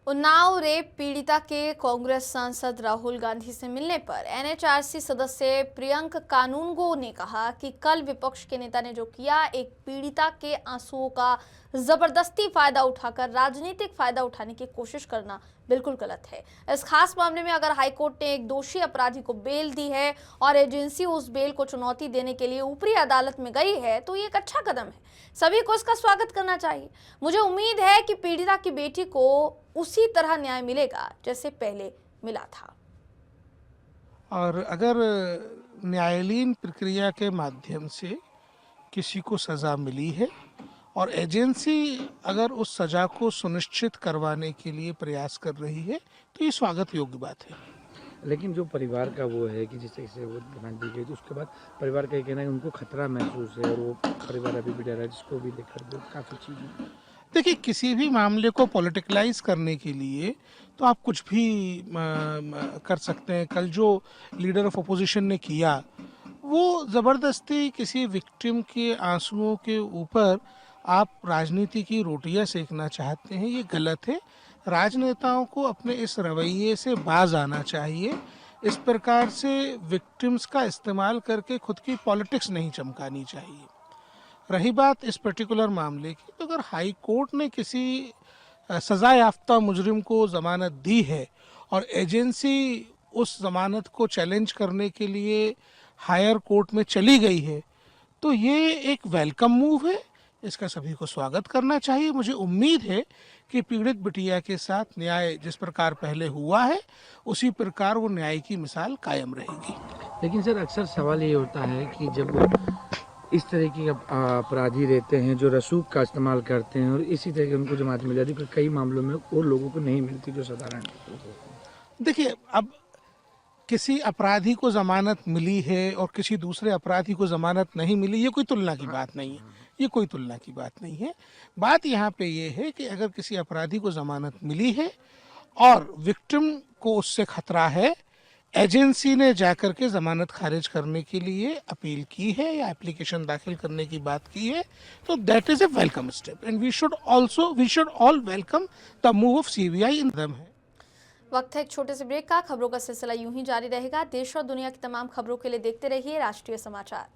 Unnao rape पीड़िता के कांग्रेस सांसद राहुल गांधी से मिलने पर एनएचआरसी सदस्य प्रियंक कानूनगो ने कहा कि कल विपक्ष के नेता ने जो किया, एक पीड़िता के आंसुओं का जबरदस्ती फायदा उठाकर राजनीतिक फायदा उठाने की कोशिश करना बिल्कुल गलत है। इस खास मामले में अगर हाईकोर्ट ने एक दोषी अपराधी को बेल दी है और एजेंसी उस बेल को चुनौती देने के लिए ऊपरी अदालत में गई है तो ये एक अच्छा कदम है। सभी को इसका स्वागत करना चाहिए। मुझे उम्मीद है कि पीड़िता की बेटी को उसी तरह न्याय मिलेगा जैसे पहले मिला था। और अगर न्यायालयीन प्रक्रिया के माध्यम से किसी को सज़ा मिली है और एजेंसी अगर उस सज़ा को सुनिश्चित करवाने के लिए प्रयास कर रही है तो ये स्वागत योग्य बात है। लेकिन जो परिवार का वो है कि जिस तरह से वो बना दी गई, तो उसके बाद परिवार का ये कहना है उनको खतरा महसूस है और वो परिवार अभी भी डर है, जिसको भी लेकर वो काफ़ी चीज़ें। देखिए, किसी भी मामले को पॉलिटिकलाइज करने के लिए तो आप कुछ भी कर सकते हैं। कल जो लीडर ऑफ अपोजिशन ने किया वो ज़बरदस्ती किसी विक्टिम के आंसुओं के ऊपर आप राजनीति की रोटियां सेकना चाहते हैं, ये गलत है। राजनेताओं को अपने इस रवैये से बाज आना चाहिए। इस प्रकार से विक्टिम्स का इस्तेमाल करके खुद की पॉलिटिक्स नहीं चमकानी चाहिए। रही बात इस पर्टिकुलर मामले की, तो अगर हाई कोर्ट ने किसी सज़ा याफ्ता मुजरिम को ज़मानत दी है और एजेंसी उस ज़मानत को चैलेंज करने के लिए हायर कोर्ट में चली गई है तो ये एक वेलकम मूव है। इसका सभी को स्वागत करना चाहिए। मुझे उम्मीद है कि पीड़ित बिटिया के साथ न्याय जिस प्रकार पहले हुआ है उसी प्रकार वो न्याय की मिसाल कायम रहेगी। लेकिन सर, अक्सर सवाल ये होता है कि जब इस तरह के अपराधी रहते हैं जो रसूख का इस्तेमाल करते हैं और इसी तरह की उनको जमानत मिल जाती है, कई मामलों में वो लोगों को नहीं मिलती जो साधारण। देखिए, अब किसी अपराधी को जमानत मिली है और किसी दूसरे अपराधी को जमानत नहीं मिली, ये कोई तुलना की बात नहीं है। ये कोई तुलना की बात नहीं है। बात यहाँ पे ये है कि अगर किसी अपराधी को जमानत मिली है और विक्टिम को उससे खतरा है, एजेंसी ने जाकर के जमानत खारिज करने के लिए अपील की है या एप्लीकेशन दाखिल करने की बात की है, तो that is a welcome step and we should all welcome the move of CBI in them है। वक्त है एक छोटे से ब्रेक का। खबरों का सिलसिला यूं ही जारी रहेगा। देश और दुनिया की तमाम खबरों के लिए देखते रहिए राष्ट्रीय समाचार।